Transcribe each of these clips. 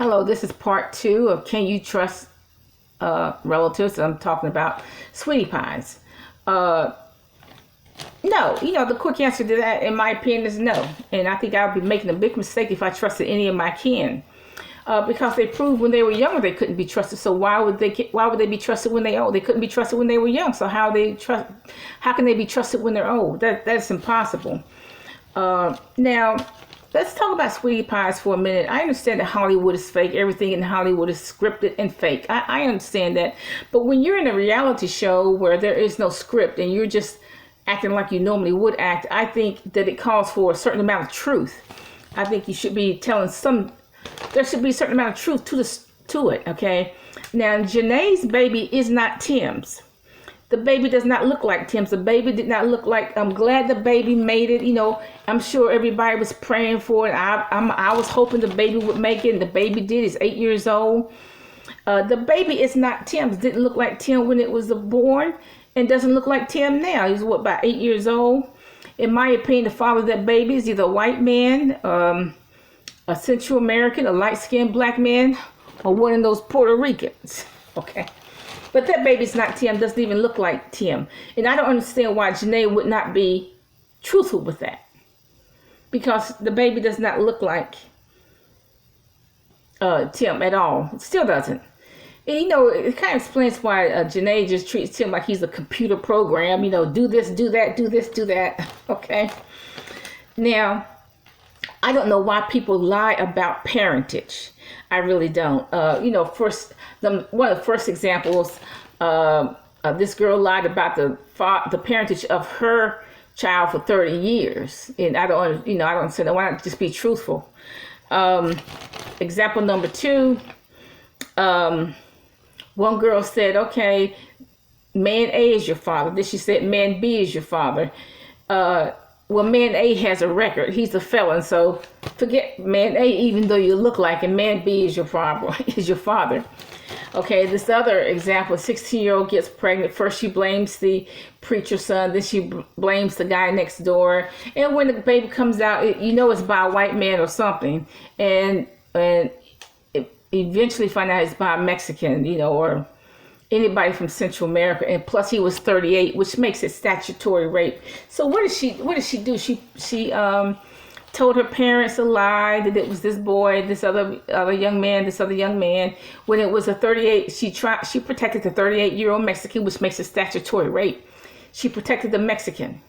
Hello, this is part two of Can You Trust Relatives? I'm talking about sweetie pies. No, the quick answer to that, in my opinion, is no. And I think I would be making a big mistake if I trusted any of my kin. Because they proved when they were younger they couldn't be trusted. So why would they be trusted when they old? They couldn't be trusted when they were young. So how can they be trusted when they're old? That's impossible. Now, let's talk about sweetie pies for a minute. I understand that Hollywood is fake. Everything in Hollywood is scripted and fake. I understand that. But when you're in a reality show where there is no script and you're just acting like you normally would act, I think that it calls for a certain amount of truth. I think you should be there should be a certain amount of truth to it, okay? Now, Janae's baby is not Tim's. The baby does not look like Tim's. The baby did not look like, I'm glad the baby made it. I'm sure everybody was praying for it. I was hoping the baby would make it, and the baby did. He's 8 years old. The baby is not Tim's. Didn't look like Tim when it was born, and doesn't look like Tim now. He's about 8 years old. In my opinion, the father of that baby is either a white man, a Central American, a light-skinned black man, or one of those Puerto Ricans. Okay. But that baby's not Tim, doesn't even look like Tim. And I don't understand why Janae would not be truthful with that. Because the baby does not look like Tim at all. It still doesn't. And, it kind of explains why Janae just treats Tim like he's a computer program. Do this, do that, do this, do that. Okay? Now, I don't know why people lie about parentage. I really don't. One of the first examples, this girl lied about the parentage of her child for 30 years, and I don't understand. Why not just be truthful? Example number two, one girl said, "Okay, man A is your father." Then she said, "Man B is your father." Well, man A has a record. He's a felon, so forget man A, even though you look like him. Man B is your father. Okay, this other example, a 16-year-old gets pregnant. First, she blames the preacher's son. Then she blames the guy next door. And when the baby comes out, it's by a white man or something. And eventually find out it's by a Mexican, or anybody from Central America, and plus he was 38, which makes it statutory rape. So what did she do? She told her parents a lie that it was this boy, this other young man. When it was a 38, she protected the 38-year-old Mexican, which makes it statutory rape. She protected the Mexican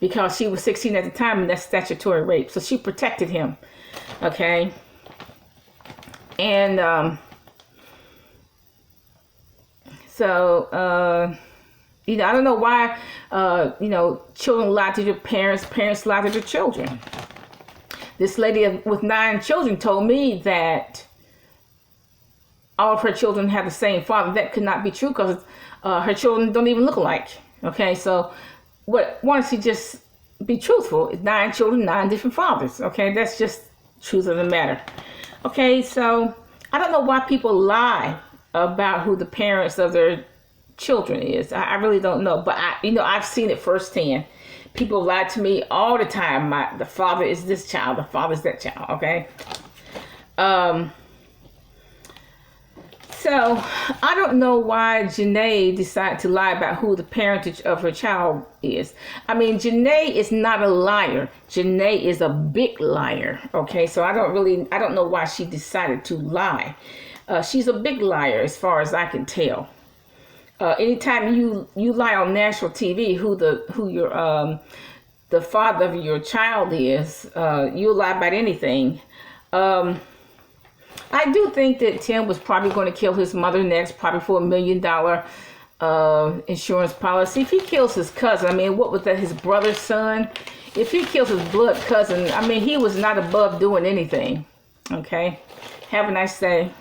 because she was 16 at the time, and that's statutory rape. So she protected him. Okay, and So, I don't know why, children lie to their parents lie to their children. This lady with 9 children told me that all of her children have the same father. That could not be true because her children don't even look alike. Okay, so why don't she just be truthful? It's 9 children, 9 different fathers. Okay, that's just truth of the matter. Okay, so I don't know why people lie about who the parents of their children is. I really don't know, but I've seen it firsthand. People lie to me all the time. The father is this child, the father is that child. Okay. So I don't know why Janae decided to lie about who the parentage of her child is. I mean, Janae is not a liar. Janae is a big liar. Okay, so I don't know why she decided to lie. She's a big liar as far as I can tell. Anytime you lie on national TV who the father of your child is, you lie about anything. I do think that Tim was probably going to kill his mother next, probably for $1 million insurance policy. If he kills his cousin, what was that, his brother's son? If he kills his blood cousin, he was not above doing anything. Okay? Have a nice day.